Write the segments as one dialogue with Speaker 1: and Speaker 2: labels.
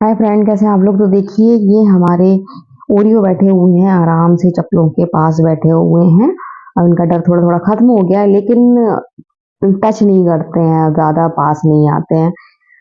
Speaker 1: Hi friend, कैसे हैं आप लोग। तो देखिए, ये हमारे ओरियो बैठे हुए हैं आराम से चप्पलों के पास बैठे हुए हैं। अब इनका डर थोड़ा थोड़ा खत्म हो गया है, लेकिन टच नहीं करते हैं, ज्यादा पास नहीं आते हैं।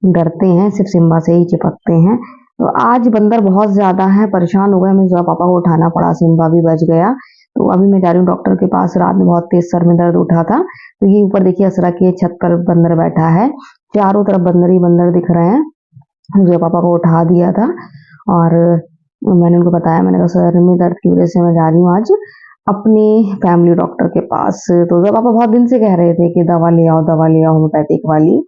Speaker 1: डरते हैं, सिर्फ सिम्बा से ही चिपकते हैं। तो आज बंदर बहुत ज्यादा है, परेशान हो गए। हमें जो पापा को उठाना पड़ा, सिम्बा भी बच गया। तो अभी मैं जा रही हूँ डॉक्टर के पास। रात में बहुत तेज सर में दर्द उठा था। तो ये ऊपर देखिए, असरा की छत पर बंदर बैठा है। चारों तरफ बंदर ही बंदर दिख रहे हैं। जो पापा को उठा दिया था और मैंने उनको बताया, मैंने कहा सर में दर्द की वजह से मैं जा रही हूँ आज अपने फैमिली डॉक्टर के पास। तो जब पापा बहुत दिन से कह रहे थे कि दवा ले आओ होम्योपैथिक वाली।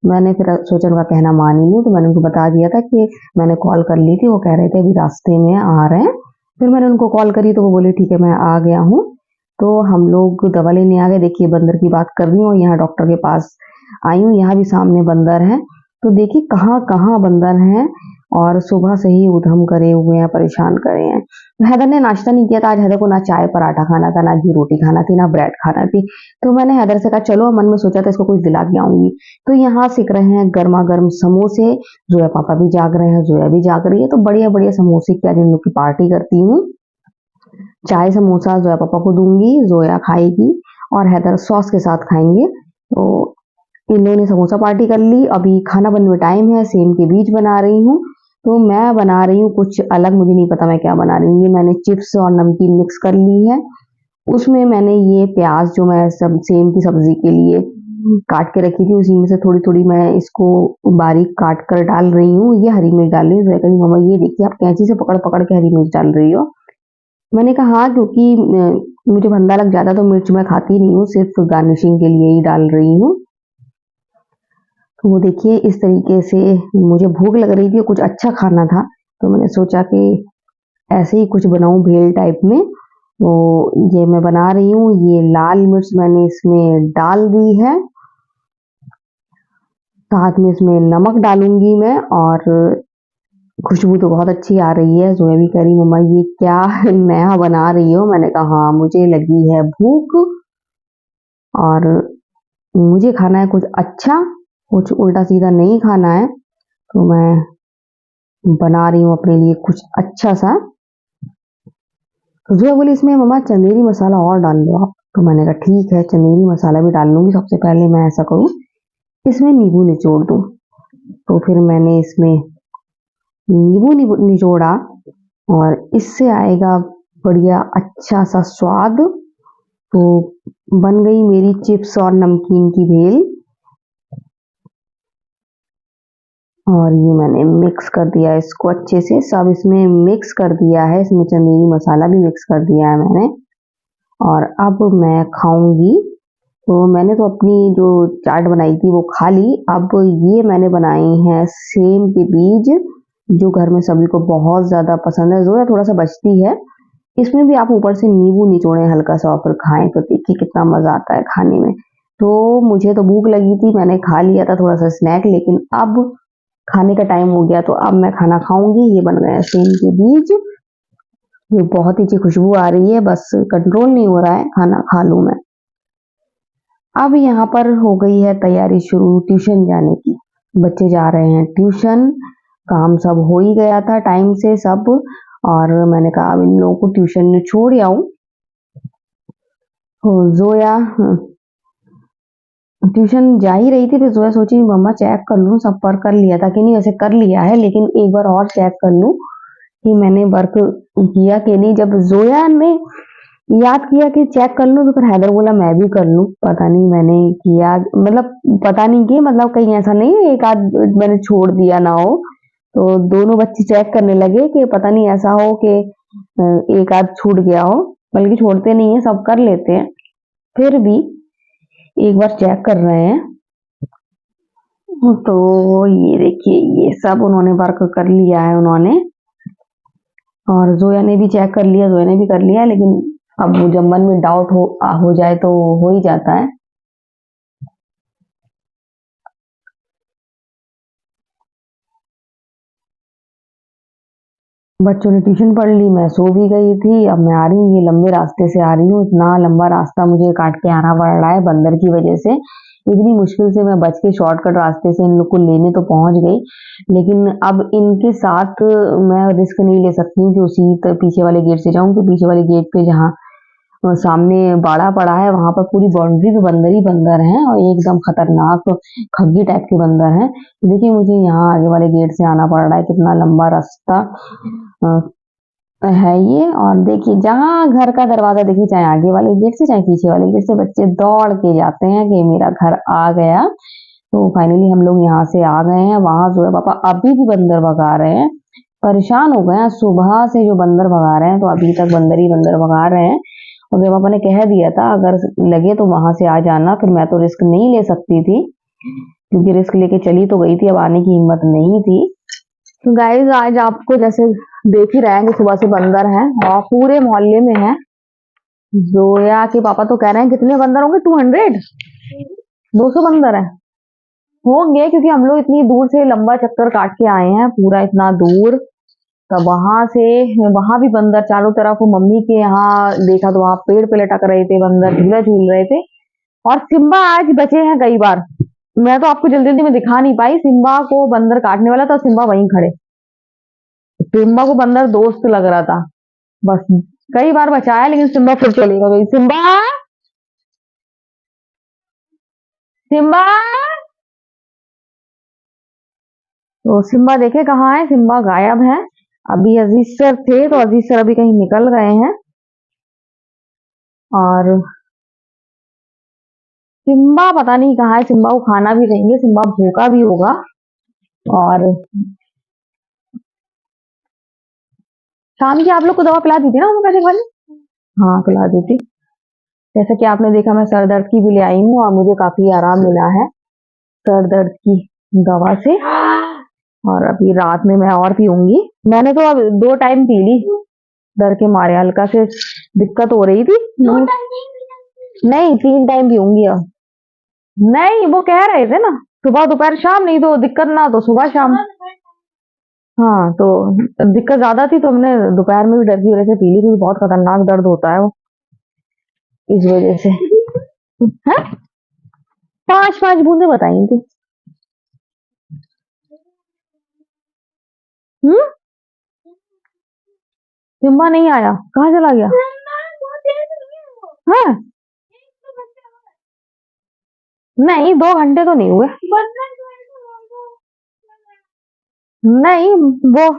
Speaker 1: मैंने फिर सोचा उनका कहना मान ही लूँ, तो मैंने उनको बता दिया था कि मैंने कॉल कर ली थी। वो कह रहे थे अभी रास्ते में आ रहे हैं। फिर मैंने उनको कॉल करी तो वो बोले ठीक है मैं आ गया हूँ। तो हम लोग दवा लेने आ गए। देखिए, बंदर की बात कर रही हूँ, यहाँ डॉक्टर के पास आई हूँ। यहाँ भी सामने बंदर है। तो देखिए कहाँ कहाँ बंदर हैं। और सुबह से ही उधम करे हुए हैं, परेशान करे हैं। हैदर ने नाश्ता नहीं किया था आज। हैदर को ना चाय पराठा खाना था, ना घी रोटी खाना थी, ना ब्रेड खाना थी। तो मैंने हैदर से कहा चलो, मन में सोचा था इसको कुछ दिला के आऊंगी। तो यहाँ सीख रहे हैं गर्मा गर्म समोसे। जोया पापा भी जाग रहे हैं, जोया भी जाग रही है। तो बढ़िया बढ़िया समोसे की आज इन लोग की पार्टी करती हूँ। चाय समोसा जोया पापा को दूंगी, जोया खाएगी और हैदर सॉस के साथ खाएंगे। तो इन लोगों ने समोसा पार्टी कर ली। अभी खाना बनने में टाइम है, सेम के बीज बना रही हूँ। तो मैं बना रही हूँ कुछ अलग, मुझे नहीं पता मैं क्या बना रही हूँ। ये मैंने चिप्स और नमकीन मिक्स कर ली है। उसमें मैंने ये प्याज जो मैं सब सेम की सब्जी के लिए काट के रखी थी, उसी में से थोड़ी थोड़ी मैं इसको बारीक काट कर डाल रही हूँ। ये हरी मिर्च डाल रही हूँ। तो कहीं मम्मा ये देखिए, आप कैंची से पकड़ पकड़ के हरी मिर्च डाल रही हो। मैंने कहा हाँ, क्योंकि मुझे भंदा लग जाता तो मिर्च मैं खाती नहीं हूँ, सिर्फ गार्निशिंग के लिए ही डाल रही हूँ। तो वो देखिए इस तरीके से मुझे भूख लग रही थी, कुछ अच्छा खाना था। तो मैंने सोचा कि ऐसे ही कुछ बनाऊं भेल टाइप में। तो ये मैं बना रही हूँ। ये लाल मिर्च मैंने इसमें डाल दी है, साथ में इसमें नमक डालूंगी मैं। और खुशबू तो बहुत अच्छी आ रही है। जोया भी कह रही मम्मा ये क्या नया बना रही हो। मैंने कहा हाँ, मुझे लगी है भूख और मुझे खाना है कुछ अच्छा, कुछ उल्टा सीधा नहीं खाना है। तो मैं बना रही हूँ अपने लिए कुछ अच्छा सा। तो जो बोली इसमें मम्मा चंदेरी मसाला और डाल लो आप। तो मैंने कहा ठीक है, चंदेरी मसाला भी डाल लूंगी। सबसे पहले मैं ऐसा करूँ, इसमें नींबू निचोड़ दूँ। तो फिर मैंने इसमें नींबू निचोड़ा और इससे आएगा बढ़िया अच्छा सा स्वाद। तो बन गई मेरी चिप्स और नमकीन की भेल। और ये मैंने मिक्स कर दिया इसको अच्छे से, सब इसमें मिक्स कर दिया है। इसमें चंदेरी मसाला भी मिक्स कर दिया है मैंने। और अब मैं खाऊंगी। तो मैंने तो अपनी जो चाट बनाई थी वो खा ली। अब ये मैंने बनाई है सेम के बीज, जो घर में सभी को बहुत ज्यादा पसंद है। जोया थोड़ा सा बचती है। इसमें भी आप ऊपर से नींबू निचोड़े हल्का सा और फिर खाएं, तो देखिए कितना मजा आता है खाने में। तो मुझे तो भूख लगी थी, मैंने खा लिया था थोड़ा सा स्नैक। लेकिन अब खाने का टाइम हो गया, तो अब मैं खाना खाऊंगी। ये बन गया सेम के बीज। ये बहुत ही अच्छी खुशबू आ रही है, बस कंट्रोल नहीं हो रहा है, खाना खा लूं मैं। अब यहाँ पर हो गई है तैयारी शुरू ट्यूशन जाने की। बच्चे जा रहे हैं ट्यूशन। काम सब हो ही गया था टाइम से सब। और मैंने कहा अब इन लोगों को ट्यूशन में छोड़ आऊं। तो जोया ट्यूशन जा ही रही थी, फिर जोया सोची मम्मा चेक कर लूं सब पर कर लिया था कि नहीं। वैसे कर लिया है, लेकिन एक बार और चेक कर लूं कि मैंने वर्क किया कि नहीं। जब जोया ने याद किया कि चेक कर लूं, तो फिर हैदर बोला मैं भी कर लूं। पता नहीं मैंने किया, मतलब पता नहीं कि मतलब कहीं ऐसा नहीं है एक आध मैंने छोड़ दिया ना हो। तो दोनों बच्चे चेक करने लगे कि पता नहीं ऐसा हो कि एक आध छूट गया हो। बल्कि छोड़ते नहीं है, सब कर लेते हैं। फिर भी एक बार चेक कर रहे हैं। तो ये देखिए, ये सब उन्होंने वर्क कर लिया है उन्होंने। और जोया ने भी चेक कर लिया, जोया ने भी कर लिया। लेकिन अब जब मन में डाउट हो जाए तो हो ही जाता है। बच्चों ने ट्यूशन पढ़ ली, मैं सो भी गई थी। अब मैं आ रही हूँ, ये लंबे रास्ते से आ रही हूँ, इतना लंबा रास्ता मुझे काट के आना पड़ रहा है बंदर की वजह से। इतनी मुश्किल से मैं बच के शॉर्टकट रास्ते से इन लोग को लेने तो पहुंच गई, लेकिन अब इनके साथ मैं रिस्क नहीं ले सकती हूँ कि उसी पीछे वाले गेट से जाऊं। तो पीछे वाले गेट पे जहाँ सामने बाड़ा पड़ा है वहां पर पूरी बाउंड्री पे बंदर ही बंदर हैं, और एकदम खतरनाक खग्गी टाइप के बंदर हैं। तो देखिए मुझे यहाँ आगे वाले गेट से आना पड़ रहा है, कितना लंबा रास्ता है ये। और देखिए जहाँ घर का दरवाजा, देखिए चाहे आगे वाले गेट से चाहे पीछे वाले गेट से, बच्चे दौड़ के जाते हैं कि मेरा घर आ गया। तो फाइनली हम लोग यहाँ से आ गए हैं। वहां जो है पापा अभी भी बंदर भगा रहे हैं, परेशान हो गए हैं सुबह से जो बंदर भगा रहे हैं, तो अभी तक बंदर ही बंदर भगा रहे हैं। और मेरे पापा ने कह दिया था अगर लगे तो वहां से आ जाना, फिर मैं तो रिस्क नहीं ले सकती थी क्योंकि रिस्क लेके चली तो गई थी, अब आने की हिम्मत नहीं थी। तो गाइज आज आपको जैसे देख ही रहे हैं कि सुबह से बंदर हैं और पूरे मोहल्ले में है। जोया के पापा तो कह रहे हैं कितने बंदर होंगे, 200 200 बंदर है होंगे, क्योंकि हम लोग इतनी दूर से लंबा चक्कर काट के आए हैं, पूरा इतना दूर। तब वहां से वहां भी बंदर चारों तरफ। मम्मी के यहाँ देखा तो वहां पेड़ पे लटक रहे थे बंदर, झूला झूल रहे थे। और सिम्बा आज बचे हैं कई बार। मैं तो आपको जल्दी जल्दी में दिखा नहीं पाई, सिम्बा को बंदर काटने वाला था, सिम्बा वहीं खड़े। सिम्बा को बंदर दोस्त लग रहा था, बस कई बार बचाया, लेकिन सिम्बा फिर चलेगा गई। Simba, Simba. तो सिम्बा देखे कहाँ है, सिम्बा गायब है। अभी अजीज सर थे तो अजीज सर अभी कहीं निकल गए हैं। और सिम्बा पता नहीं कहाँ है, सिम्बा को खाना भी देंगे, सिम्बा भूखा भी होगा। और शाम की आप लोग को दवा पिला दी थी ना होम्योपैथिक वाली? हाँ पिला दी थी। जैसा कि आपने देखा मैं सर दर्द की भी ले आई हूँ और मुझे काफी आराम मिला है सर दर्द की दवा से। और अभी रात में मैं और पीऊंगी। मैंने तो अब 2 टाइम पी ली, डर के मारे, हल्का से दिक्कत हो रही थी। नहीं 3 टाइम पीऊंगी अब। नहीं वो कह रहे थे ना सुबह दोपहर शाम, नहीं तो दिक्कत ना तो सुबह शाम। हाँ तो दिक्कत ज्यादा थी तो हमने दोपहर में भी डर की वजह से पी ली, क्योंकि बहुत खतरनाक दर्द होता है वो, इस वजह से। है 5-5 बूंदे बताई थी। हम्म। सिम्बा नहीं आया, कहाँ चला गया? हाँ नहीं 2 घंटे तो नहीं हुए। नहीं वो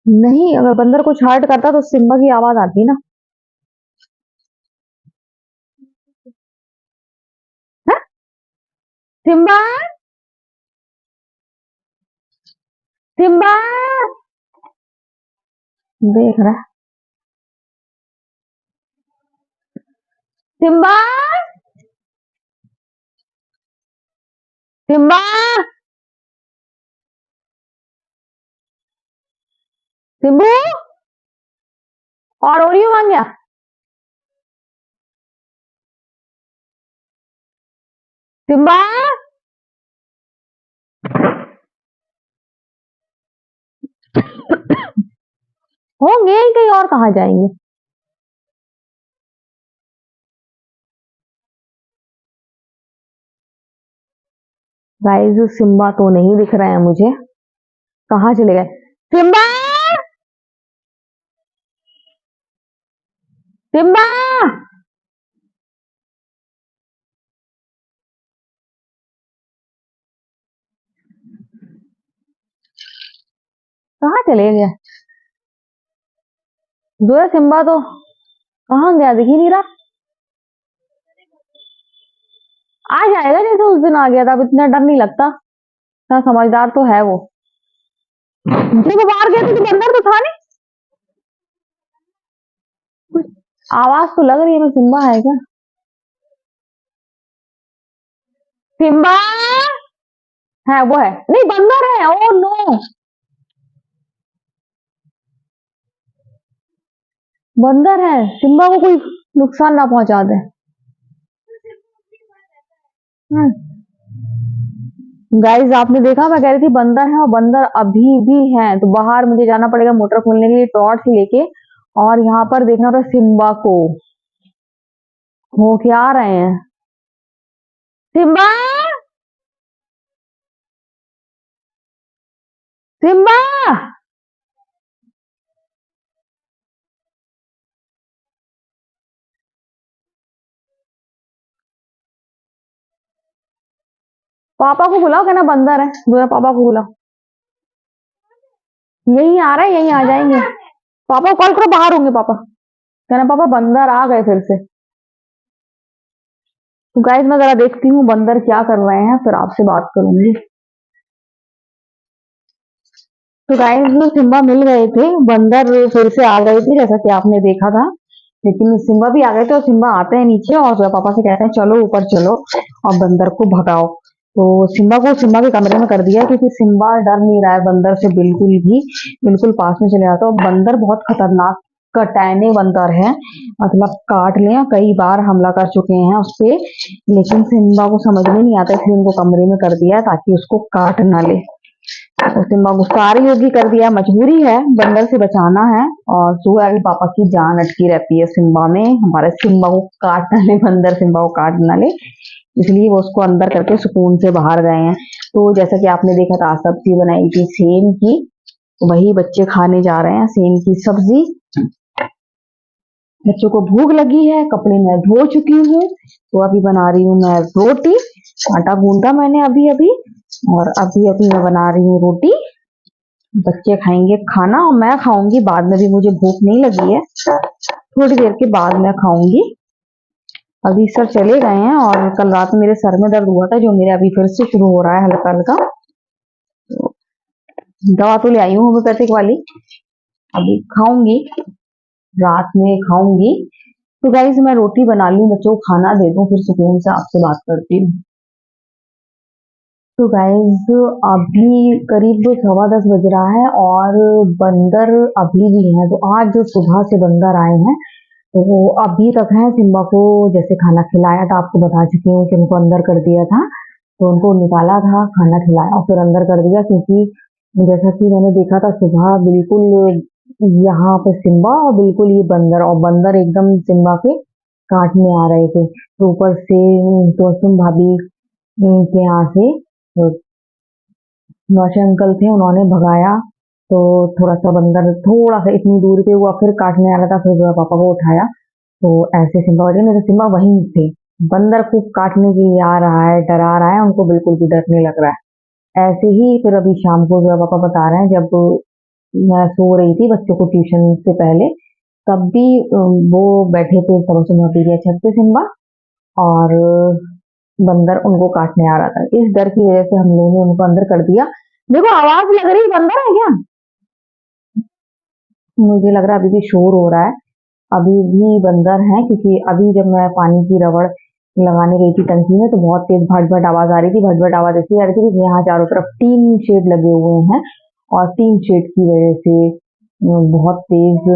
Speaker 1: नहीं, अगर बंदर कुछ हर्ट करता तो सिम्बा की आवाज आती ना। है सिम्बा, सिम्बा। देख रहा है सिम्बा, सिम्बा, सिम्बू। और ओरियो मांग गया। सिम्बा होंगे कहीं और, कहाँ जाएंगे। गाइस सिम्बा तो नहीं दिख रहे हैं मुझे, कहाँ चले गए? Simba, Simba. कहाँ चले गए? जो है सिम्बा तो कहाँ गया, दिख ही नहीं रहा। आ जाएगा जैसे उस दिन आ गया था, अब इतना डर नहीं लगता, इतना समझदार तो है वो। जब बाहर गए थे तो बंदर तो था नहीं। कुछ आवाज तो लग रही है, मैं सिम्बा है क्या? सिम्बा है, वो है नहीं, बंदर है। ओ नो, बंदर है, सिम्बा को कोई नुकसान ना पहुंचा दे। हम्म, गाइस आपने देखा, मैं कह रही थी बंदर है और बंदर अभी भी हैं, तो बाहर मुझे जाना पड़ेगा मोटर खोलने के लिए टॉर्च लेके। और यहाँ पर देखना था सिम्बा को, वो क्या आ रहे हैं। Simba, Simba. पापा को बुलाओ, कहना बंदर है, बोला पापा को बुलाओ। यही आ रहा है, यही आ जाएंगे। पापा को कॉल करो, बाहर होंगे पापा। कहना पापा बंदर आ गए फिर से। तो गाइस मैं जरा देखती हूँ बंदर क्या कर रहे हैं, फिर आपसे बात करूंगी। तो गाइस सिम्बा मिल गए थे, बंदर फिर से आ गए थे जैसा कि आपने देखा था। लेकिन सिम्बा भी आ गए थे और सिम्बा आते हैं नीचे और जो है पापा से कहते हैं चलो ऊपर चलो और बंदर को भगाओ। तो सिम्बा को सिम्बा के कमरे में कर दिया क्योंकि सिम्बा डर नहीं रहा है बंदर से बिल्कुल भी। बिल्कुल पास में चले जाता है और बंदर बहुत खतरनाक कटैने बंदर है, मतलब काट ले, कई बार हमला कर चुके हैं उस पे। लेकिन सिम्बा को समझ में नहीं आता इसलिए उनको कमरे में कर दिया ताकि उसको काट ना ले। तो सिम्बा गुस्सा आ रही होगी, कर दिया, मजबूरी है, बंदर से बचाना है। और जो है अभी पापा की जान अटकी रहती है सिम्बा में, हमारे सिम्बा को काट ना ले बंदर, सिम्बा को काट ना ले, इसलिए वो उसको अंदर करके सुकून से बाहर गए हैं। तो जैसा कि आपने देखा था सब्जी बनाई थी सेम की, वही बच्चे खाने जा रहे हैं सेम की सब्जी। बच्चों को भूख लगी है, कपड़े मैं धो चुकी हूँ, तो अभी बना रही हूँ मैं रोटी। आटा गूंदा मैंने अभी अभी, और अभी अभी मैं बना रही हूँ रोटी। बच्चे खाएंगे खाना और मैं खाऊंगी बाद में, भी मुझे भूख नहीं लगी है, थोड़ी देर के बाद मैं खाऊंगी। अभी सर चले गए हैं और कल रात में मेरे सर में दर्द हुआ था जो मेरे अभी फिर से शुरू हो रहा है हल्का हल्का। तो दवा तो ले आई हूँ होम्योपैथिक वाली, अभी खाऊंगी, रात में खाऊंगी। तो गाइस मैं रोटी बना लूं, बच्चों को खाना दे दूं, फिर सुकून से आपसे बात करती हूँ। तो गाइस अभी करीब 10:15 बज रहा है और बंदर अभी भी हैं। तो आज जो सुबह से बंदर आए हैं तो वो अभी तक हैं। सिम्बा को जैसे खाना खिलाया था, आपको बता चुकी हूँ कि उनको अंदर कर दिया था, तो उनको निकाला था, खाना खिलाया और फिर अंदर कर दिया, क्योंकि जैसा कि मैंने देखा था सुबह बिल्कुल यहाँ पे सिम्बा और बिल्कुल ये बंदर, और बंदर एकदम सिम्बा के काटने आ रहे थे। तो ऊपर से तो भाभी के यहाँ से नौशे अंकल थे, उन्होंने भगाया। तो थोड़ा सा बंदर थोड़ा सा इतनी दूर पे हुआ, फिर काटने आ रहा था, फिर जो है पापा को उठाया। तो ऐसे सिम्बा वजह नहीं तो सिम्बा वहीं थे, बंदर खूब काटने के लिए आ रहा है, डरा रहा है, उनको बिल्कुल भी डर नहीं लग रहा है। ऐसे ही फिर अभी शाम को जो है पापा बता रहे हैं, जब मैं सो रही थी बच्चों को ट्यूशन से पहले, तब भी वो बैठे थे पड़ोसी मोटी के छत पे सिम्बा, और बंदर उनको काटने आ रहा था। इस डर की वजह से हम लोगों ने उनको अंदर कर दिया। देखो आवाज लग रही, बंदर है क्या? मुझे लग रहा है अभी भी शोर हो रहा है, अभी भी बंदर है, क्योंकि अभी जब मैं पानी की रबड़ लगाने गई थी टंकी में तो बहुत तेज भट भट आवाज आ रही थी। भट भट आवाज ऐसी आ रही थी कि यहाँ चारों तरफ टीन शेड लगे हुए हैं और टीन शेड की वजह से बहुत तेज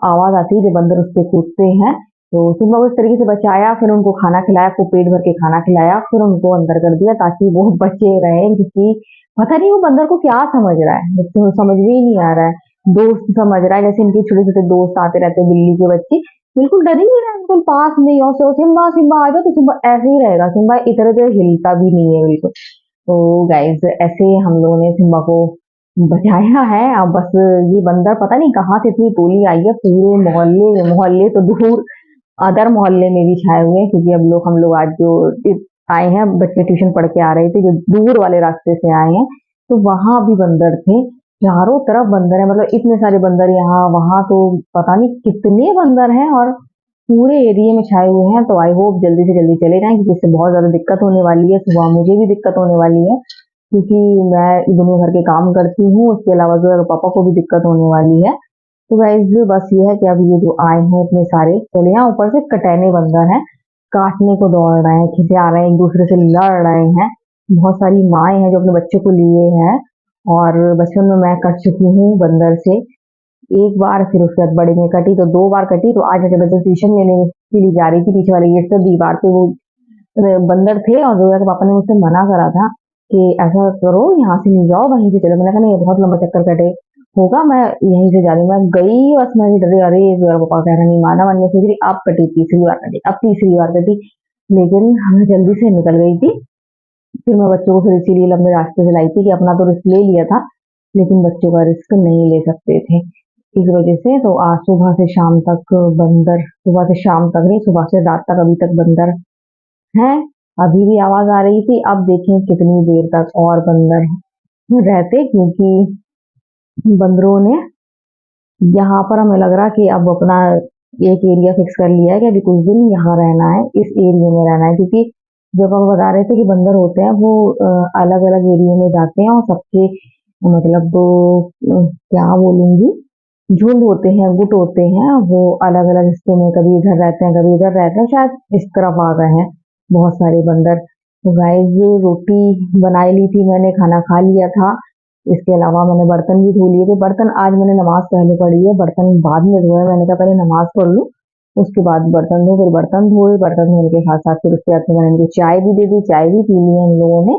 Speaker 1: आवाज आती है जब बंदर उस पे कूदते हैं। तो सिम्बा को इस तरीके से बचाया, फिर उनको खाना खिलाया, खूब पेट भर के खाना खिलाया, फिर उनको अंदर कर दिया ताकि वो बचे रहे, क्योंकि पता नहीं वो बंदर को क्या समझ रहा है, मुझे तो समझ में ही नहीं आ रहा है। दोस्त समझ रहा है, जैसे इनके छोटे छोटे दोस्त आते रहते हैं बिल्ली के बच्चे, बिल्कुल डर ही नहीं रहा है, बिल्कुल पास में ही, और से सिम्बा सिम्बा आ जाओ तो सिम्बा ऐसे ही रहेगा, सिम्बा इधर उधर हिलता भी नहीं है बिल्कुल। तो गाइस ऐसे हम लोगों ने सिम्बा को बचाया है। अब बस ये बंदर पता नहीं कहाँ से इतनी टोली आई है, पूरे मोहल्ले मोहल्ले तो दूर, अदर मोहल्ले में भी छाए हुए हैं, क्योंकि अब लोग हम लोग आज जो आए हैं, बच्चे ट्यूशन पढ़ के आ रहे थे जो दूर वाले रास्ते से आए हैं, तो वहां भी बंदर थे, चारों तरफ बंदर है, मतलब इतने सारे बंदर यहाँ वहां, तो पता नहीं कितने बंदर हैं और पूरे एरिया में छाए हुए हैं। तो आई होप जल्दी से जल्दी चले जाएं, क्योंकि इससे बहुत ज्यादा दिक्कत होने वाली है, सुबह मुझे भी दिक्कत होने वाली है, क्योंकि मैं दुनिया भर के काम करती हूँ, उसके अलावा जो है पापा को भी दिक्कत होने वाली है। तो गाइस बस ये है कि अब ये जो आए हैं इतने सारे, चले यहाँ ऊपर से कटैने बंदर हैं, काटने को दौड़ रहे हैं, खिसे आ रहे हैं, एक दूसरे से लड़ रहे हैं। बहुत सारी माएँ हैं जो अपने बच्चों को लिए हैं, और बचपन में मैं कट चुकी हूँ बंदर से एक बार, फिर उसके बाद बड़े में कटी, तो 2 बार कटी। तो आज जब मैं ट्यूशन लेने के लिए जा रही थी, पीछे वाले गेट से दीवार पे वो बंदर थे और जोया के पापा ने मुझसे मना करा था कि ऐसा करो, यहाँ से नहीं जाओ, वहीं से चलो। मैंने कहा नहीं, ये बहुत लंबा चक्कर कटे होगा, मैं यहीं से जा रही हूँ। मैं गई, बस मैं भी डरी, अरे जोया का पापा कह रहे नहीं माना, मन में सोच रही अब कटी, तीसरी बार कटी, अब तीसरी बार कटी। लेकिन मैं जल्दी से निकल गई थी। फिर मैं बच्चों को फिर इसीलिए लंबे रास्ते से लाई थी कि अपना तो रिस्क ले लिया था, लेकिन बच्चों का रिस्क नहीं ले सकते थे। इस वजह से तो आज सुबह से शाम तक बंदर, सुबह से शाम तक नहीं, सुबह से रात तक अभी तक बंदर हैं। अभी भी आवाज आ रही थी, अब देखें कितनी देर तक और बंदर रहते, क्योंकि बंदरों ने यहाँ पर हमें लग रहा कि अब अपना एक एरिया फिक्स कर लिया है कि अभी कुछ दिन यहाँ रहना है, इस एरिया में रहना है। क्योंकि जो पापा बता रहे थे कि बंदर होते हैं वो अलग अलग एरिया में जाते हैं और सबके मतलब क्या बोलूंगी, झुंड होते हैं, गुट होते हैं, वो अलग अलग हिस्सों में, कभी इधर रहते हैं कभी उधर रहते हैं, शायद इस तरफ आ गए हैं बहुत सारे बंदर। तो गाइस रोटी बना ली थी मैंने, खाना खा लिया था। इसके अलावा मैंने बर्तन भी धो लिए थे। बर्तन आज मैंने नमाज पहले पढ़ी है, बर्तन बाद में धोए। मैंने कहा पहले नमाज पढ़ लूँ, उसके बाद बर्तन धो। फिर बर्तन धोए, बर्तन धोने के साथ साथ फिर उसके बाद मैंने इनको चाय भी दे दी, चाय भी पी ली है इन लोगों ने,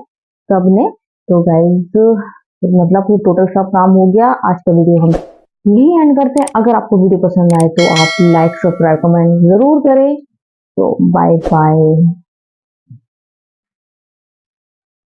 Speaker 1: सबने। तो गाइस मतलब टोटल सब काम हो गया। आज का वीडियो हम यही एंड करते हैं। अगर आपको वीडियो पसंद आए तो आप लाइक, सब्सक्राइब, कमेंट जरूर करें। तो बाय बाय।